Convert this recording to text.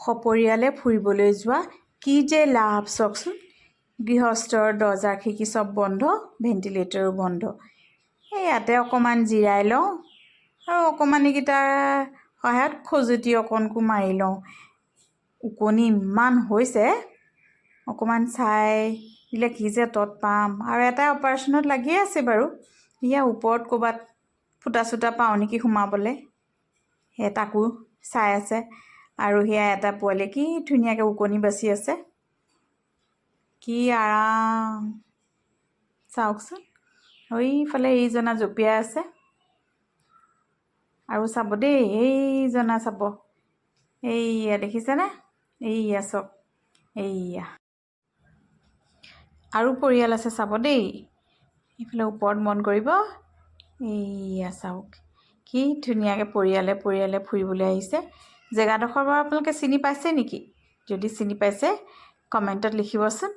সপৰিয়ালে ফুৰিবলৈ যোৱা কি যে লাভ চাওকচোন। গৃহস্থৰ দৰ্জা খিৰিকী চব বন্ধ, ভেণ্টিলেটৰো বন্ধ। ইয়াতে অকণমান জিৰাই লওঁ আৰু অকণমানিকেইটাৰ সহায়ত খজুতি অকণকো মাৰি লওঁ। ওকণি ইমান হৈছে, অকণমান চাই দিলে কি যে তত পাম। আৰু এটা অপাৰেশ্যনত লাগিয়ে আছে বাৰু। ইয়াৰ ওপৰত ক'ৰবাত ফুটা চুটা পাওঁ নেকি সোমাবলৈ, সেই তাকো চাই আছে। আৰু সেয়া এটা পোৱালি কি ধুনীয়াকৈ ওকণি বাচি আছে, কি আৰাম চাওকচোন। এইফালে এইজনা জঁপিয়াই আছে। আৰু চাব দেই, এইজনা চাব, এইয়া দেখিছেনে? এইয়া চাওক, এইয়া আৰু পৰিয়াল আছে চাব দেই। এইফালে ওপৰত মন কৰিব, এইয়া চাওক কি ধুনীয়াকৈ পৰিয়ালে ফুৰিবলৈ আহিছে। জেগাডোখৰ বাৰু আপোনালোকে চিনি পাইছে নেকি? যদি চিনি পাইছে কমেণ্টত লিখিবচোন।